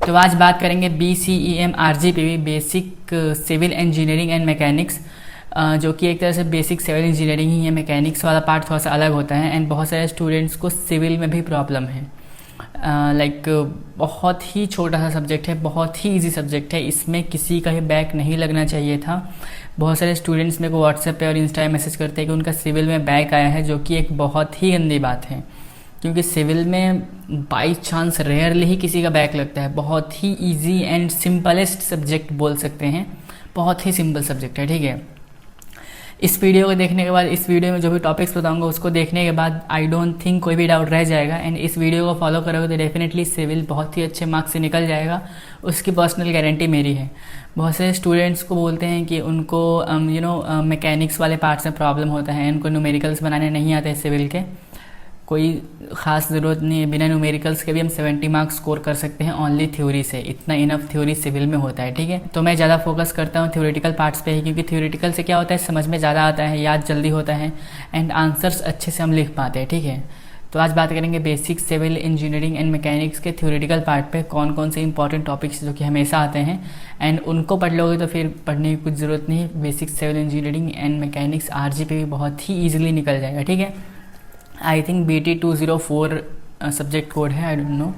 तो आज बात करेंगे BCEM RGPV basic civil engineering and mechanics, जो कि एक तरह से बेसिक सिविल इंजीनियरिंग ही है। मैकेनिक्स वाला पार्ट थोड़ा सा अलग होता है एंड बहुत सारे स्टूडेंट्स को सिविल में भी प्रॉब्लम है। बहुत ही छोटा सा सब्जेक्ट है, बहुत ही इजी सब्जेक्ट है, इसमें किसी का ही बैक नहीं लगना चाहिए था। बहुत सारे स्टूडेंट्स मेरे को व्हाट्सएप पे और इंस्टा में मैसेज करते हैं कि उनका सिविल में बैक आया है, जो कि एक बहुत ही गंदी बात है, क्योंकि सिविल में बाई चांस रेयरली ही किसी का बैक लगता है। बहुत ही इजी एंड सिंपलेस्ट सब्जेक्ट बोल सकते हैं, बहुत ही सिंपल सब्जेक्ट है, ठीक है। इस वीडियो को देखने के बाद, इस वीडियो में जो भी टॉपिक्स बताऊंगा उसको देखने के बाद आई डोंट थिंक कोई भी डाउट रह जाएगा एंड इस वीडियो को फॉलो करोगे तो डेफिनेटली सिविल बहुत ही अच्छे मार्क्स से निकल जाएगा, उसकी पर्सनल गारंटी मेरी है। बहुत से स्टूडेंट्स को बोलते हैं कि उनको मैकेनिक्स वाले पार्ट्स में प्रॉब्लम होता है, उनको न्यूमेरिकल्स बनाने नहीं आते सिविल के। कोई ख़ास ज़रूरत नहीं है, बिना न्यूमेरिकल्स के भी हम 70 मार्क्स स्कोर कर सकते हैं ओनली थ्योरी से। इतना इनफ थ्योरी सिविल में होता है, ठीक है। तो मैं ज़्यादा फोकस करता हूँ थ्योरेटिकल पार्ट्स पे ही, क्योंकि थ्योरेटिकल से क्या होता है, समझ में ज़्यादा आता है, याद जल्दी होता है एंड आंसर्स अच्छे से हम लिख पाते हैं, ठीक है। तो आज बात करेंगे basic civil engineering and mechanics के थ्योरेटिकल पार्ट पे कौन कौन से इंपॉर्टेंट टॉपिक्स जो कि हमेशा आते हैं एंड उनको पढ़ लोगे तो फिर पढ़ने की कुछ ज़रूरत नहीं। Basic civil engineering and mechanics RGPV बहुत ही ईजिली निकल जाएगा, ठीक है। I think BT 204 subject code है, आई डोंट नो।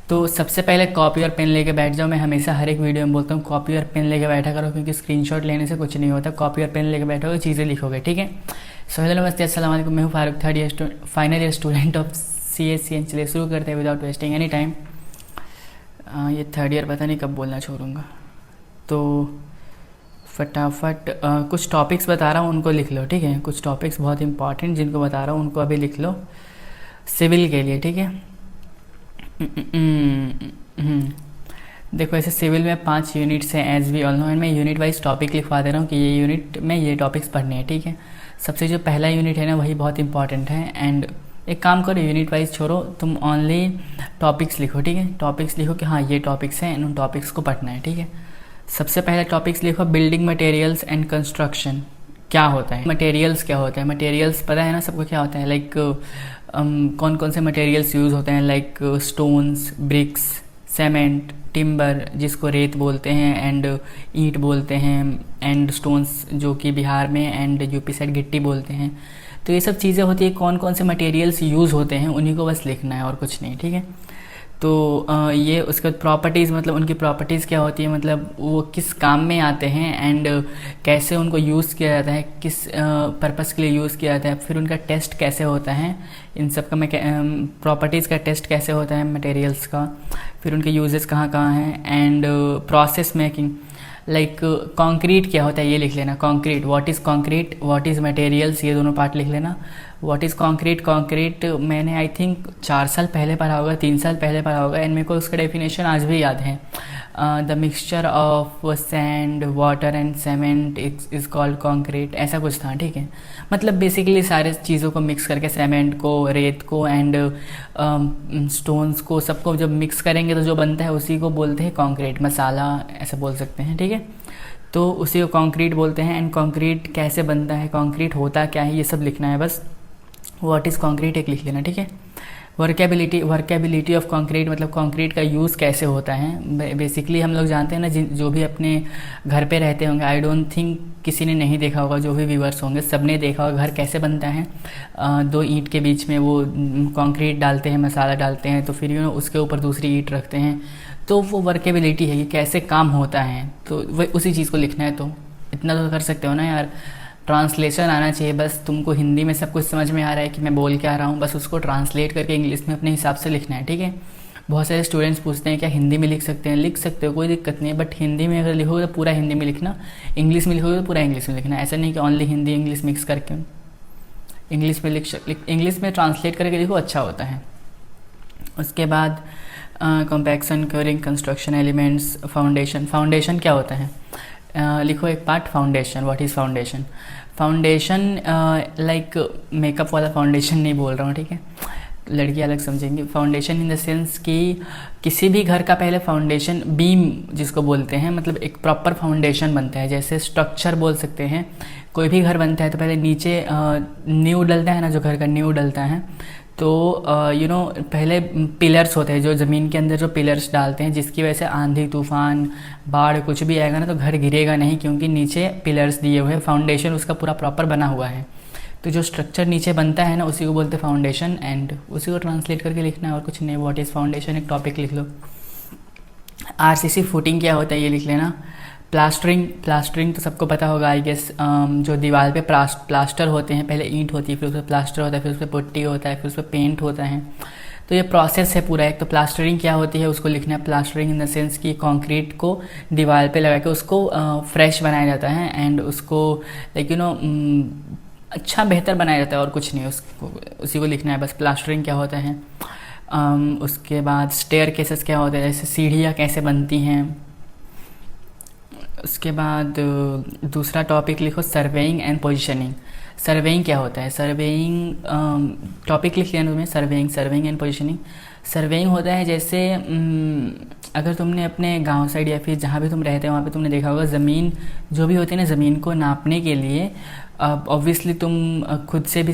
तो सबसे पहले कॉपी और पेन लेके बैठ जाओ। मैं हमेशा हर एक वीडियो में बोलता हूँ कॉपी और पेन लेके बैठा करो, क्योंकि स्क्रीनशॉट लेने से कुछ नहीं होता। कॉपी और पेन लेके बैठोगे, चीज़ें लिखोगे, ठीक है। सो हेलो नमस्ते, अस्सलाम वालेकुम। मैं हूँ Farooq, final year student of CSCN। चलिए शुरू करते हैं विदाउट वेस्टिंग एनी टाइम। ये थर्ड ईयर पता नहीं कब बोलना छोड़ूंगा, तो फटाफट कुछ टॉपिक्स बता रहा हूँ उनको लिख लो, ठीक है। कुछ टॉपिक्स बहुत इंपॉर्टेंट जिनको बता रहा हूँ उनको अभी लिख लो सिविल के लिए, ठीक है। देखो, ऐसे सिविल में 5 यूनिट्स हैं as we all know and मैं यूनिट वाइज टॉपिक लिखवा दे रहा हूँ कि ये यूनिट में ये टॉपिक्स पढ़ने हैं, ठीक है। सबसे जो पहला यूनिट है ना, वही बहुत इंपॉर्टेंट है एंड एक काम करो, यूनिट वाइज छोड़ो, तुम ओनली टॉपिक्स लिखो, ठीक है। टॉपिक्स लिखो कि हाँ ये टॉपिक्स हैं एंड उन टॉपिक्स को पढ़ना है, ठीक है। सबसे पहले टॉपिक्स लिखो बिल्डिंग मटेरियल्स एंड कंस्ट्रक्शन। क्या होता है मटेरियल्स, क्या होता है मटेरियल्स, पता है ना सबको क्या होता है। लाइक कौन कौन से मटेरियल्स यूज़ होते हैं, like stones, bricks, cement, timber जिसको रेत बोलते हैं एंड ईंट बोलते हैं, एंड स्टोन्स जो कि बिहार में एंड यूपी साइड गिट्टी बोलते हैं। तो ये सब चीज़ें होती है, कौन कौन से मटेरियल्स यूज़ होते हैं उन्हीं को बस लिखना है और कुछ नहीं, ठीक है। तो ये उसके बाद प्रॉपर्टीज़, मतलब उनकी प्रॉपर्टीज़ क्या होती है, मतलब वो किस काम में आते हैं एंड कैसे उनको यूज़ किया जाता है, किस पर्पस के लिए यूज़ किया जाता है, फिर उनका टेस्ट कैसे होता है, इन सब का प्रॉपर्टीज़ का टेस्ट कैसे होता है मटेरियल्स का, फिर उनके यूजेस कहाँ कहाँ हैं and process making. Like concrete क्या होता है ये लिख लेना, concrete, what is concrete, what is materials, ये दोनों पार्ट लिख लेना। व्हाट इज़ कंक्रीट, कंक्रीट मैंने आई थिंक 4 साल पहले पढ़ा होगा, 3 साल पहले पढ़ा होगा एंड मेरे को उसका डेफिनेशन आज भी याद है। The mixture of sand, water and cement is called concrete, ऐसा कुछ था, ठीक है। मतलब बेसिकली सारे चीज़ों को मिक्स करके, सीमेंट को, रेत को एंड स्टोन्स को, सबको जब मिक्स करेंगे तो जो बनता है उसी को बोलते हैं कंक्रीट, मसाला ऐसा बोल सकते हैं, ठीक है। तो उसी को कंक्रीट बोलते हैं एंड कंक्रीट कैसे बनता है, कंक्रीट होता क्या है, ये सब लिखना है बस। व्हाट इज़ कंक्रीट एक लिख लेना, ठीक है। वर्केबिलिटी ऑफ कंक्रीट, मतलब कंक्रीट का यूज़ कैसे होता है। बेसिकली हम लोग जानते हैं ना, जो भी अपने घर पे रहते होंगे, आई डोंट थिंक किसी ने नहीं देखा होगा, जो भी व्यूअर्स होंगे सबने देखा होगा घर कैसे बनता है। 2 ईंट के बीच में वो कंक्रीट डालते हैं, मसाला डालते हैं, तो फिर उसके ऊपर दूसरी ईंट रखते हैं, तो वो वर्केबिलिटी है, ये कैसे काम होता है, तो वह उसी चीज़ को लिखना है। तो इतना तो कर सकते हो ना यार, ट्रांसलेशन आना चाहिए बस। तुमको हिंदी में सब कुछ समझ में आ रहा है कि मैं बोल क्या रहा हूँ, बस उसको ट्रांसलेट करके इंग्लिश में अपने हिसाब से लिखना है, ठीक है। बहुत सारे स्टूडेंट्स पूछते हैं क्या हिंदी में लिख सकते हैं, लिख सकते हो, कोई दिक्कत नहीं है, बट हिंदी में अगर लिखोगे तो पूरा हिंदी में लिखना, इंग्लिश में लिखोगे तो पूरा इंग्लिश में लिखना। ऐसा नहीं कि ओनली हिंदी इंग्लिश मिक्स करके इंग्लिश में इंग्लिश में ट्रांसलेट करके लिखो, अच्छा होता है। उसके बाद compaction, curing, construction elements, foundation. Foundation क्या होता है, लिखो एक part foundation. What is foundation, foundation like makeup वाला फाउंडेशन नहीं बोल रहा हूँ, ठीक है, लड़की अलग समझेंगी। फाउंडेशन इन द सेंस कि किसी भी घर का पहले फाउंडेशन, बीम जिसको बोलते हैं, मतलब एक प्रॉपर फाउंडेशन बनता है। जैसे स्ट्रक्चर बोल सकते हैं, कोई भी घर बनता है तो पहले नीचे नींव डलता है ना, जो घर का नींव डलता है, तो पहले पिलर्स होते हैं, जो ज़मीन के अंदर जो पिलर्स डालते हैं, जिसकी वजह से आंधी तूफान बाढ़ कुछ भी आएगा ना तो घर गिरेगा नहीं, क्योंकि नीचे पिलर्स दिए हुए हैं, फाउंडेशन उसका पूरा प्रॉपर बना हुआ है। तो जो स्ट्रक्चर नीचे बनता है ना उसी को बोलते हैं फाउंडेशन, एंड उसी को ट्रांसलेट करके लिखना है और कुछ नहीं। व्हाट इज़ फाउंडेशन, एक टॉपिक लिख लो। आरसीसी फुटिंग क्या होता है ये लिख लेना। प्लास्टरिंग तो सबको पता होगा आई गेस। जो दीवार पे प्लास्टर होते हैं, पहले ईंट होती है, फिर उस पर प्लास्टर होता है, फिर उस पर पुट्टी होता है, फिर उस पर पेंट होता है। तो ये प्रोसेस है पूरा। एक तो प्लास्टरिंग क्या होती है उसको लिखना है। प्लास्टरिंग इन द सेंस कि कंक्रीट को दीवार पे लगा के उसको फ्रेश बनाया जाता है, एंड उसको अच्छा बेहतर बनाया जाता है, और कुछ नहीं, उसको उसी को लिखना है बस। प्लास्टरिंग क्या होता है। उसके बाद स्टेयर केसेस क्या होते हैं, जैसे सीढ़ियाँ कैसे बनती हैं। उसके बाद दूसरा टॉपिक लिखो सर्वेइंग एंड पोजीशनिंग। सर्वेइंग क्या होता है, सर्वेइंग टॉपिक लिख लेना तुम्हें। Surveying and positioning. सर्वेइंग होता है जैसे अगर तुमने अपने गांव साइड या फिर जहाँ भी तुम रहते हो वहाँ पे तुमने देखा होगा, ज़मीन जो भी होती है ना, ज़मीन को नापने के लिए ऑब्वियसली तुम खुद से भी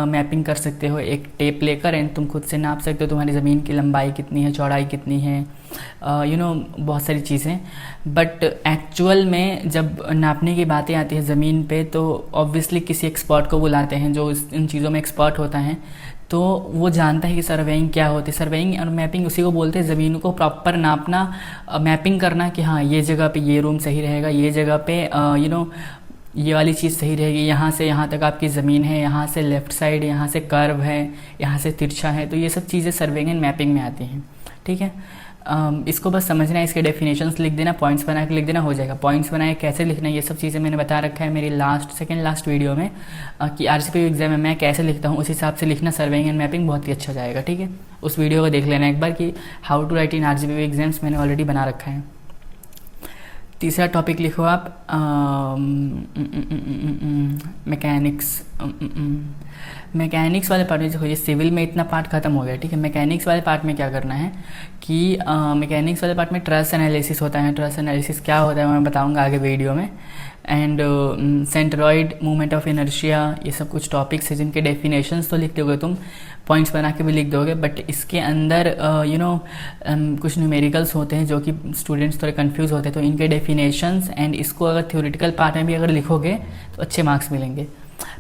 मैपिंग कर सकते हो एक टेप लेकर, एंड तुम खुद से नाप सकते हो तुम्हारी ज़मीन की लंबाई कितनी है, चौड़ाई कितनी है, बहुत सारी चीज़ें। बट एक्चुअल में जब नापने की बातें आती है ज़मीन पे, तो ऑब्वियसली किसी एक्सपर्ट को बुलाते हैं जो इन चीज़ों में एक्सपर्ट होता है, तो वो जानता है कि सर्वेइंग क्या होती है। सर्वेइंग और मैपिंग उसी को बोलते हैं, ज़मीन को प्रॉपर नापना, मैपिंग करना कि हाँ ये जगह पे ये रूम सही रहेगा, ये जगह पे ये वाली चीज़ सही रहेगी, यहाँ से यहाँ तक आपकी ज़मीन है, यहाँ से लेफ़्ट साइड, यहाँ से कर्व है, यहाँ से तिरछा है। तो ये सब चीज़ें सर्वेइंग एंड मैपिंग में आती हैं, ठीक है। इसको बस समझना है, इसके डेफिनेशंस लिख देना, पॉइंट्स बना के लिख देना, हो जाएगा। पॉइंट्स बनाए कैसे लिखना है ये सब चीज़ें मैंने बता रखा है मेरी सेकंड लास्ट वीडियो में, कि आरसीपीयू एग्जाम में मैं कैसे लिखता हूँ उस हिसाब से लिखना। सर्वेइंग एंड मैपिंग बहुत ही अच्छा जाएगा, ठीक है। उस वीडियो को देख लेना एक बार कि how to write in RCPU exams, मैंने ऑलरेडी बना रखा है। तीसरा टॉपिक लिखो आप मैकेनिक्स वाले पार्ट में। देखो ये सिविल में इतना पार्ट खत्म हो गया, ठीक है। मैकेनिक्स वाले पार्ट में क्या करना है कि मैकेनिक्स वाले पार्ट में ट्रस एनालिसिस होता है। ट्रस एनालिसिस क्या होता है मैं बताऊंगा आगे वीडियो में। And centroid, movement of inertia, ये सब कुछ टॉपिक्स हैं जिनके डेफिनेशंस तो लिख दोगे तुम, पॉइंट्स बना के भी लिख दोगे, बट इसके अंदर कुछ न्यूमेरिकल्स होते हैं जो कि स्टूडेंट्स थोड़े कंफ्यूज होते हैं, तो इनके डेफिनेशंस एंड इसको अगर थ्योरेटिकल पार्ट में भी अगर लिखोगे तो अच्छे मार्क्स मिलेंगे।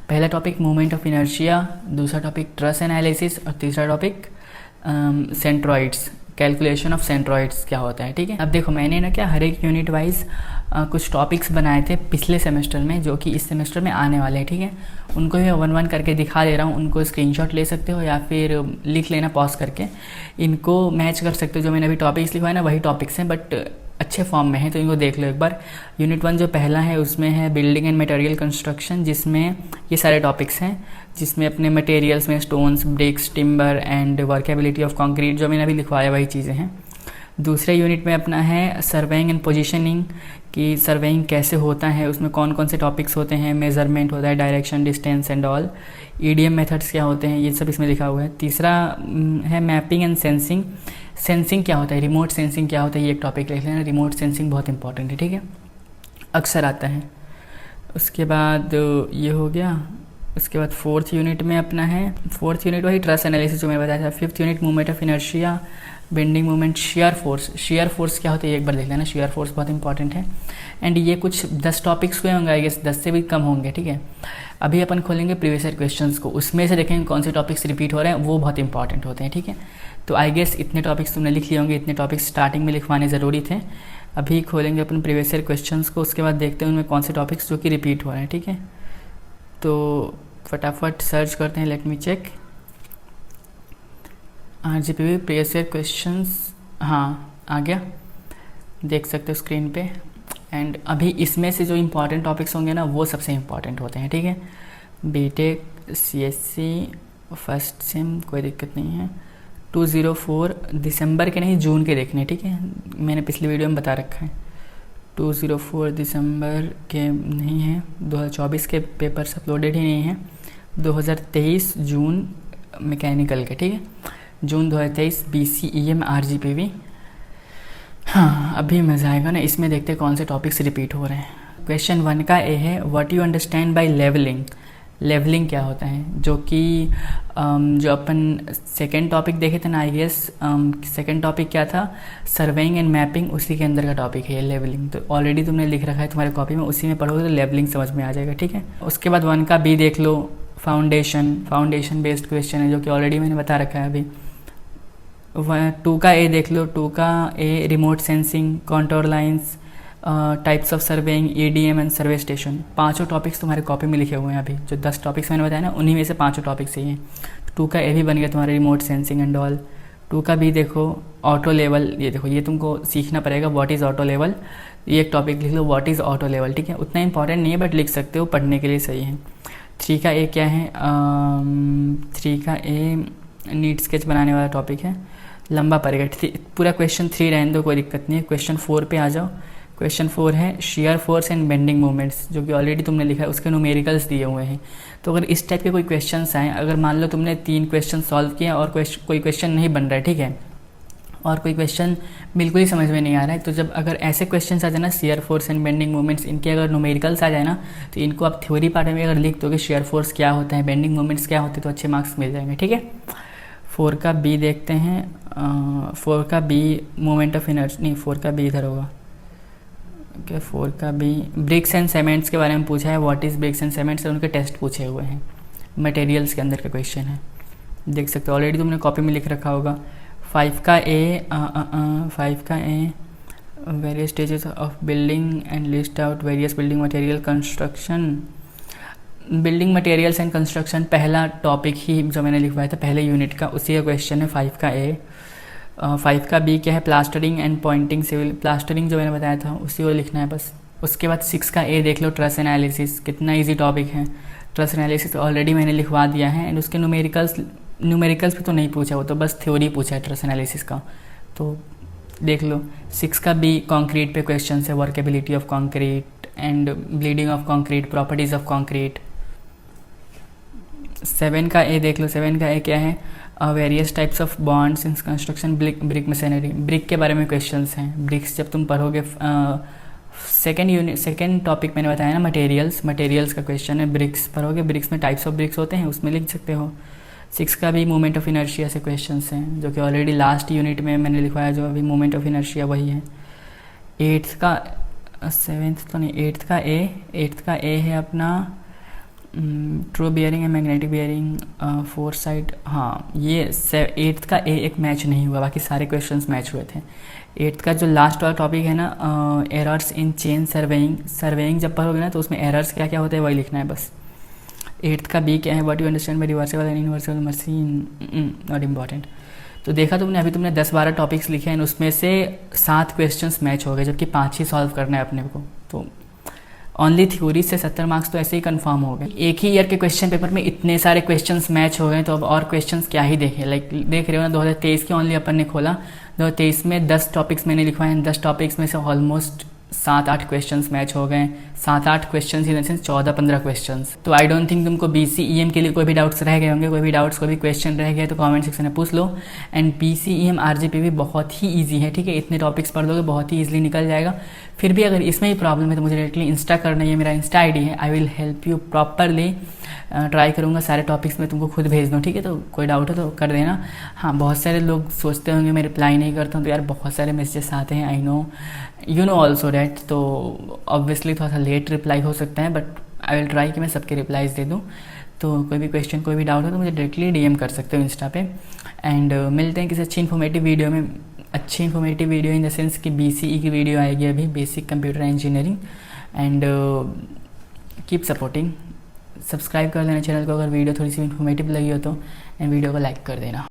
पहला टॉपिक मूवमेंट ऑफ इनर्शिया, दूसरा टॉपिक ट्रस एनालिसिस, और तीसरा topic centroids, calculation of centroids क्या होता है, ठीक है। अब देखो मैंने ना क्या हर एक यूनिट वाइज कुछ टॉपिक्स बनाए थे पिछले सेमेस्टर में, जो कि इस सेमेस्टर में आने वाले हैं, ठीक है। उनको मैं 1-1 करके दिखा दे रहा हूँ, उनको स्क्रीनशॉट ले सकते हो या फिर लिख लेना पॉज करके, इनको मैच कर सकते हो। जो मैंने अभी टॉपिक्स लिखवाए ना वही टॉपिक्स हैं, बट अच्छे फॉर्म में है, तो इनको देख लो एक बार। यूनिट 1 जो पहला है उसमें है बिल्डिंग एंड मटेरियल कंस्ट्रक्शन, जिसमें ये सारे टॉपिक्स हैं, जिसमें अपने मटेरियल्स में stones, bricks, timber and workability of concrete, जो मैंने अभी लिखवाया वही चीज़ें हैं। दूसरे यूनिट में अपना है सर्वेइंग एंड पोजीशनिंग, कि सर्वेइंग कैसे होता है, उसमें कौन कौन से टॉपिक्स होते हैं, मेजरमेंट होता है, direction, distance and all, EDM methods क्या होते हैं, ये सब इसमें लिखा हुआ है। तीसरा है मैपिंग एंड सेंसिंग। सेंसिंग क्या होता है, रिमोट सेंसिंग क्या होता है, ये एक टॉपिक लिख लेना। रिमोट सेंसिंग बहुत इंपॉर्टेंट है, ठीक है, अक्सर आता है। उसके बाद ये हो गया। उसके बाद फोर्थ यूनिट में अपना है, फोर्थ यूनिट वही ट्रस एनालिसिस जो मैंने बताया था। Fifth unit movement of inertia, bending movement, shear force. Shear force क्या होता है एक बार देख लेना, शेयर फोर्स बहुत इंपॉर्टेंट है। एंड ये कुछ 10 टॉपिक्स हुए होंगे आई गेस, 10 से भी कम होंगे, ठीक है। अभी अपन खोलेंगे प्रीवियस ईयर क्वेश्चंस को, उसमें से देखेंगे कौन से टॉपिक्स रिपीट हो रहे हैं, वो बहुत इंपॉर्टेंट होते हैं, ठीक है। तो आई गेस इतने टॉपिक्स तुमने लिख लिए होंगे, इतने टॉपिक्स स्टार्टिंग में लिखवाने ज़रूरी थे। अभी खोलेंगे अपन प्रीवियस ईयर क्वेश्चंस को, उसके बाद देखते हैं उनमें कौन से टॉपिक्स जो कि रिपीट हो रहे हैं, ठीक है। तो फटाफट सर्च करते हैं, let me check. RGPV previous year questions, हाँ आ गया, देख सकते हो स्क्रीन पे। एंड अभी इसमें से जो इम्पॉर्टेंट टॉपिक्स होंगे ना वो सबसे इम्पॉर्टेंट होते हैं, ठीक है। बीटेक, सीएससी, फर्स्ट सेम, कोई दिक्कत नहीं है। 204 दिसंबर के नहीं जून के देखने, ठीक है, मैंने पिछली वीडियो में बता रखा है। 204 दिसंबर के नहीं है, 2024 के पेपर्स अपलोडेड ही नहीं है। 2023 जून मैकेनिकल के, ठीक है, जून 2023 BCEM RGPV। हाँ अभी मज़ा आएगा ना, इसमें देखते हैं कौन से टॉपिक्स रिपीट हो रहे हैं। क्वेश्चन 1 का ए है, what you understand by levelling. Levelling क्या होता है, जो कि जो अपन सेकेंड टॉपिक देखे थे ना, आई गेस सेकेंड टॉपिक क्या था, सर्वेइंग एंड मैपिंग, उसी के अंदर का टॉपिक है ये लेवलिंग। तो ऑलरेडी तुमने लिख रखा है तुम्हारे कॉपी में, उसी में पढ़ोगे तो लेवलिंग समझ में आ जाएगा, ठीक है। उसके बाद 1 का बी देख लो, फाउंडेशन बेस्ड क्वेश्चन है, जो कि ऑलरेडी मैंने बता रखा है अभी। 2 का ए देख लो, 2 का a remote sensing, contour lines, types of surveying, EDM and survey station. 5 topics तुम्हारे कॉपी में लिखे हुए हैं अभी, जो 10 टॉपिक्स मैंने बताया ना, उन्हीं में से 5 टॉपिक्स ही हैं। 2 का ए भी बन गया तुम्हारा रिमोट सेंसिंग एंड ऑल। 2 का बी देखो, ऑटो लेवल, ये देखो ये तुमको सीखना पड़ेगा, व्हाट इज़ ऑटो लेवल, ये एक टॉपिक लिख लो, व्हाट इज़ ऑटो लेवल, ठीक है। उतना इंपॉर्टेंट नहीं है बट लिख सकते हो, पढ़ने के लिए सही है। 3 का ए क्या है, 3 का ए नीट स्केच बनाने वाला टॉपिक है, लंबा पड़ेगा, पूरा क्वेश्चन 3 रहने दो, कोई दिक्कत नहीं है। क्वेश्चन 4 पे आ जाओ। क्वेश्चन 4 है shear force and bending moments, जो कि ऑलरेडी तुमने लिखा है, उसके न्यूमेरिकल्स दिए हुए हैं। तो अगर इस टाइप के कोई क्वेश्चंस आए, अगर मान लो तुमने 3 क्वेश्चन सॉल्व किया और कोई क्वेश्चन नहीं बन रहा है, ठीक है, और कोई क्वेश्चन बिल्कुल ही समझ में नहीं आ रहा है, तो जब अगर ऐसे क्वेश्चन आ जाए ना, shear force and bending moments, इनके अगर न्यूमेरिकल्स आ जाए ना, तो इनको आप थ्योरी पार्ट में अगर लिख दोगे शेयर फोर्स क्या होता है, बेंडिंग मोमेंट्स क्या होते हैं, तो अच्छे मार्क्स मिल जाएंगे, ठीक है। 4 का बी देखते हैं। 4 का बी मोमेंट ऑफ इनर्जी, नहीं 4 का बी इधर होगा, ओके। 4 का बी ब्रिक्स एंड सीमेंट्स के बारे में पूछा है, what is bricks and cements, उनके टेस्ट पूछे हुए हैं, मटेरियल्स के अंदर का क्वेश्चन है, देख सकते हो, ऑलरेडी तुमने कॉपी में लिख रखा होगा। 5 का a various stages of building and list out various building material construction, building materials and construction पहला टॉपिक ही जो मैंने लिखवाया था पहले यूनिट का, उसी का क्वेश्चन है 5 का ए। 5 का बी क्या है, plastering and pointing civil, plastering जो मैंने बताया था उसी को लिखना है बस। उसके बाद 6 का ए देख लो, ट्रस एनालिसिस, कितना इजी टॉपिक है। ट्रस एनालिसिस ऑलरेडी मैंने लिखवा दिया है, एंड उसके न्यूमेरिकल्स भी तो नहीं पूछा, वो तो बस थ्योरी पूछा है ट्रस एनालिसिस का, तो देख लो। 6 का बी कंक्रीट पे क्वेश्चन है, workability of concrete and bleeding of concrete, properties of concrete. 7 का ए देख लो, 7 का ए क्या है, various types of bonds in construction, brick machinery, brick के बारे में क्वेश्चंस हैं। ब्रिक्स जब तुम पढ़ोगे, सेकेंड टॉपिक मैंने बताया ना, मटेरियल्स का क्वेश्चन है, ब्रिक्स पढ़ोगे, ब्रिक्स में टाइप्स ऑफ ब्रिक्स होते हैं, उसमें लिख सकते हो। 6 का भी मोमेंट ऑफ इनर्शिया से क्वेश्चंस हैं, जो कि ऑलरेडी लास्ट यूनिट में मैंने लिखवाया, जो अभी मोमेंट ऑफ इनर्शिया वही है। 8th का 7th तो नहीं, 8th का ए है अपना true bearing and magnetic bearing, 4 side, हाँ ये 8th का ए एक मैच नहीं हुआ, बाकी सारे क्वेश्चंस मैच हुए थे। 8th का जो लास्ट वाला टॉपिक है ना, एरर्स इन चेन सर्वेइंग जब पढ़ोगे ना, तो उसमें एरर्स क्या क्या होते हैं वही लिखना है बस। 8th का बी क्या है, what you understand by reversible and inversible machine, not important. तो देखा अभी तुमने 10-12 टॉपिक्स लिखे हैं, उसमें से 7 क्वेश्चंस मैच हो गए, जबकि 5 ही सॉल्व करना है अपने को, तो ओनली थ्योरी से 70 मार्क्स तो ऐसे ही कंफर्म हो गए। एक ही ईयर के क्वेश्चन पेपर में इतने सारे क्वेश्चंस मैच हो गए, तो अब और क्वेश्चंस क्या ही देखें। लाइक देख रहे हो ना, 2023 के ओनली अपन ने खोला, 2023 में 10 टॉपिक्स मैंने लिखवाए हैं, 10 टॉपिक्स में से ऑलमोस्ट 7-8 क्वेश्चंस मैच हो गए, 7-8 questions in the sense 14-15 questions. तो आई डोंट थिंक तुमको BCEM के लिए कोई भी डाउट्स रह गए होंगे, कोई भी क्वेश्चन रह गए तो कमेंट सेक्शन में पूछ लो। एंड BCEM RGP भी बहुत ही ईजी है, ठीक है, इतने टॉपिक्स पढ़ लोगे बहुत ही ईजिली निकल जाएगा। फिर भी अगर इसमें ही प्रॉब्लम है तो मुझे डायरेक्टली इंस्टा करना, ये मेरा इंस्टा ID है, I will help you properly, try करूँगा सारे टॉपिक्स में तुमको खुद भेज दूँ, ठीक है। तो कोई डाउट हो तो कर देना। हाँ, बहुत सारे लोग सोचते होंगे मैं रिप्लाई नहीं करता हूँ, तो यार बहुत सारे मैसेजेस आते हैं, I know, you know also that, तो ऑब्वियसली थोड़ा सा लेट रिप्लाई हो सकता है, बट आई विल ट्राई कि मैं सबके रिप्लाईज दे दूँ। तो कोई भी क्वेश्चन, कोई भी डाउट हो तो मुझे डायरेक्टली DM कर सकते हो इंस्टा पे। एंड मिलते हैं किसी अच्छी इन्फॉर्मेटिव वीडियो में, अच्छी informative video in the sense कि BCE की वीडियो आएगी अभी, basic computer engineering. And keep supporting, subscribe कर देना चैनल को अगर वीडियो थोड़ी सी इन्फॉर्मेटिव लगी हो तो, एंड वीडियो को लाइक कर देना।